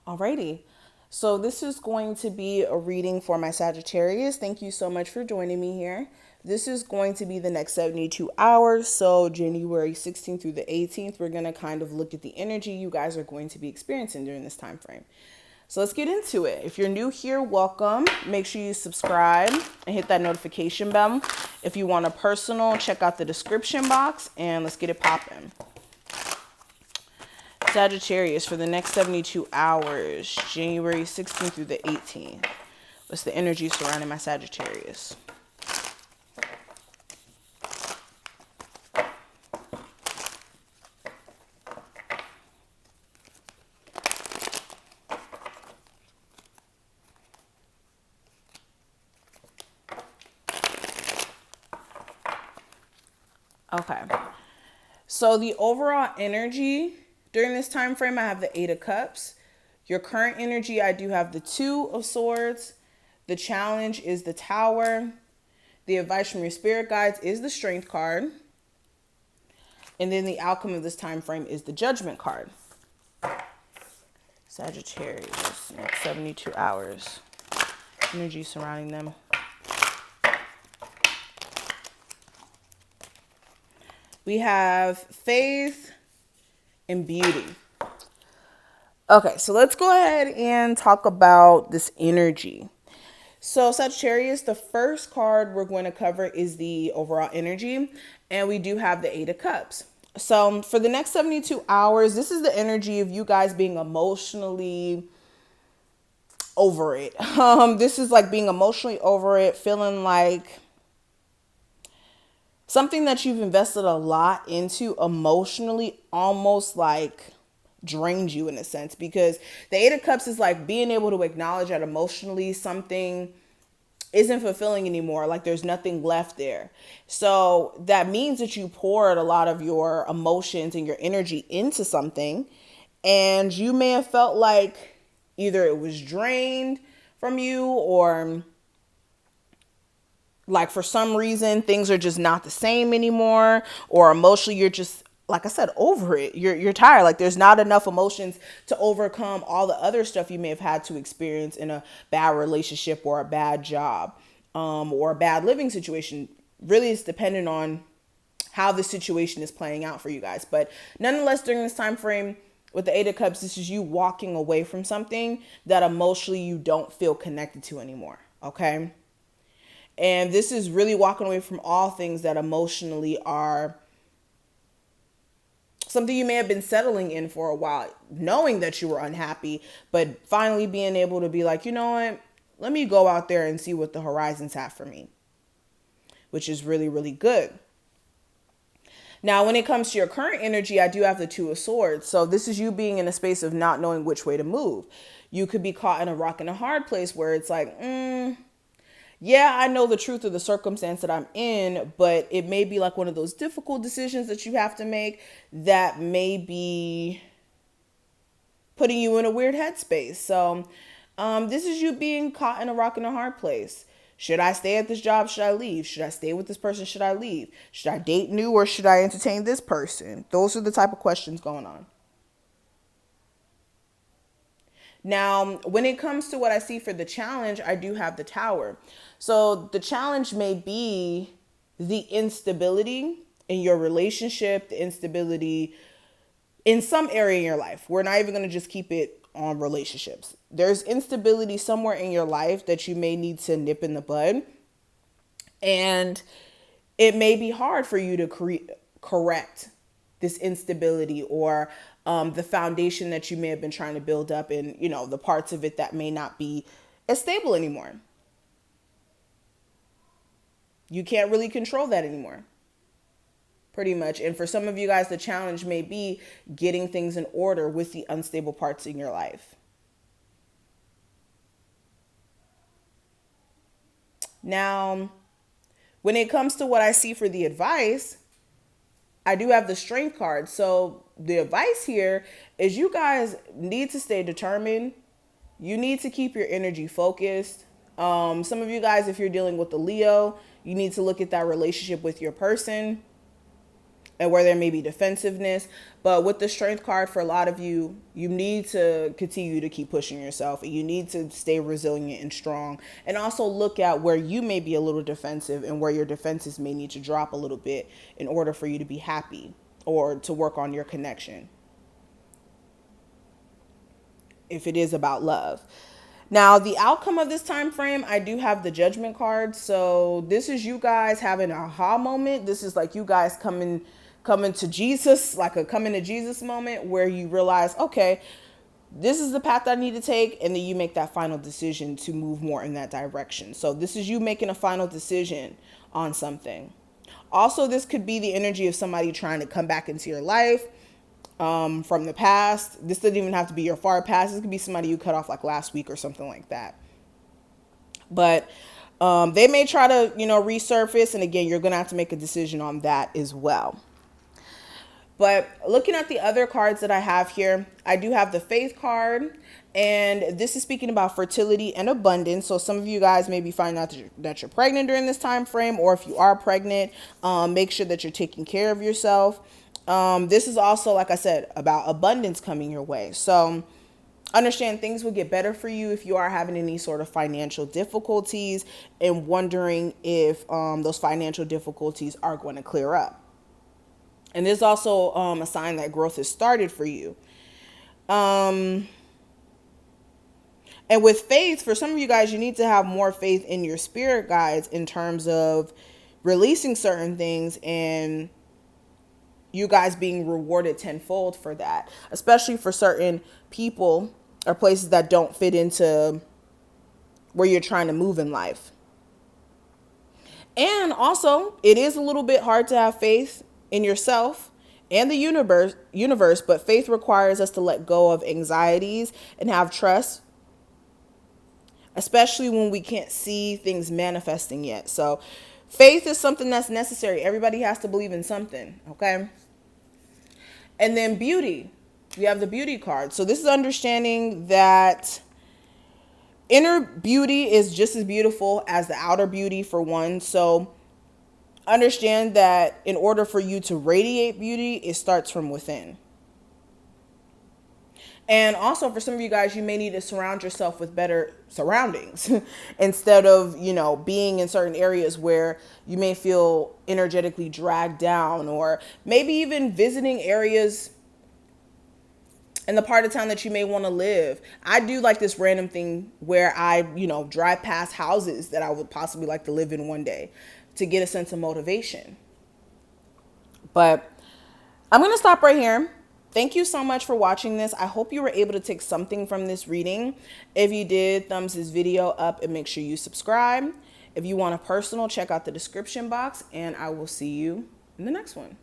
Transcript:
Alrighty. So this is going to be a reading for my Sagittarius. Thank you so much for joining me here. This is going to be the next 72 hours. So January 16th through the 18th, we're going to kind of look at the energy you guys are going to be experiencing during this time frame. So let's get into it. If you're new here, welcome. Make sure you subscribe and hit that notification bell. If you want a personal, check out the description box and let's get it popping. Sagittarius for the next 72 hours, January 16th through the 18th. What's the energy surrounding my Sagittarius? Okay. So the overall energy during this time frame, I have the Eight of Cups. Your current energy, I do have the Two of Swords. The challenge is the Tower. The advice from your spirit guides is the Strength card. And then the outcome of this time frame is the Judgment card. Sagittarius, next 72 hours. Energy surrounding them. We have faith and beauty. Okay, so let's go ahead and talk about this energy. So Sagittarius, the first card we're going to cover is the overall energy, and we do have the Eight of Cups. So for the next 72 hours, this is the energy of you guys being emotionally over it. This is like being emotionally over it, feeling like something that you've invested a lot into emotionally almost like drained you in a sense, because the Eight of Cups is like being able to acknowledge that emotionally something isn't fulfilling anymore, like there's nothing left there. So that means that you poured a lot of your emotions and your energy into something, and you may have felt like either it was drained from you, or like for some reason things are just not the same anymore, or emotionally you're just, like I said, over it. You're tired. Like there's not enough emotions to overcome all the other stuff you may have had to experience in a bad relationship or a bad job, or a bad living situation. Really, it's dependent on how the situation is playing out for you guys. But nonetheless, during this time frame with the Eight of Cups, this is you walking away from something that emotionally you don't feel connected to anymore. Okay. And this is really walking away from all things that emotionally are something you may have been settling in for a while, knowing that you were unhappy, but finally being able to be like, you know what, let me go out there and see what the horizons have for me, which is really, really good. Now, when it comes to your current energy, I do have the Two of Swords. So this is you being in a space of not knowing which way to move. You could be caught in a rock and a hard place where it's like, yeah, I know the truth of the circumstance that I'm in, but it may be like one of those difficult decisions that you have to make that may be putting you in a weird headspace. So this is you being caught in a rock and a hard place. Should I stay at this job? Should I leave? Should I stay with this person? Should I leave? Should I date new, or should I entertain this person? Those are the type of questions going on. Now, when it comes to what I see for the challenge, I do have the Tower. So the challenge may be the instability in your relationship, the instability in some area in your life. We're not even going to just keep it on relationships. There's instability somewhere in your life that you may need to nip in the bud. And it may be hard for you to correct this instability, or the foundation that you may have been trying to build up, and the parts of it that may not be as stable anymore. You can't really control that anymore, pretty much. And for some of you guys, the challenge may be getting things in order with the unstable parts in your life. Now, when it comes to what I see for the advice, I do have the Strength card. So the advice here is you guys need to stay determined. You need to keep your energy focused. Some of you guys, if you're dealing with the Leo, you need to look at that relationship with your person and where there may be defensiveness. But with the strength card, for a lot of you, you need to continue to keep pushing yourself, and you need to stay resilient and strong, and also look at where you may be a little defensive and where your defenses may need to drop a little bit in order for you to be happy or to work on your connection, if it is about love. Now, the outcome of this time frame, I do have the Judgment card. So this is you guys having an aha moment. This is like you guys coming to Jesus, like a coming to Jesus moment where you realize, okay, this is the path I need to take. And then you make that final decision to move more in that direction. So this is you making a final decision on something. Also, this could be the energy of somebody trying to come back into your life from the past. This doesn't even have to be your far past. This could be somebody you cut off like last week or something like that. But they may try to, resurface. And again, you're going to have to make a decision on that as well. But looking at the other cards that I have here, I do have the Faith card. And this is speaking about fertility and abundance. So some of you guys may be finding out that you're pregnant during this time frame. Or if you are pregnant, make sure that you're taking care of yourself. This is also, like I said, about abundance coming your way. So understand things will get better for you if you are having any sort of financial difficulties and wondering if those financial difficulties are going to clear up. And there's also a sign that growth has started for you. And with faith, for some of you guys, you need to have more faith in your spirit guides in terms of releasing certain things and you guys being rewarded tenfold for that, especially for certain people or places that don't fit into where you're trying to move in life. And also, it is a little bit hard to have faith in yourself and the universe, but faith requires us to let go of anxieties and have trust, especially when we can't see things manifesting yet. So faith is something that's necessary. Everybody has to believe in something, okay? And then beauty. We have the beauty card. So this is understanding that inner beauty is just as beautiful as the outer beauty, for one. So understand that in order for you to radiate beauty, it starts from within. And also for some of you guys, you may need to surround yourself with better surroundings instead of, being in certain areas where you may feel energetically dragged down, or maybe even visiting areas in the part of town that you may want to live. I do like this random thing where I, drive past houses that I would possibly like to live in one day to get a sense of motivation. But I'm going to stop right here. Thank you so much for watching this. I hope you were able to take something from this reading. If you did, thumbs this video up and make sure you subscribe. If you want a personal, check out the description box, and I will see you in the next one.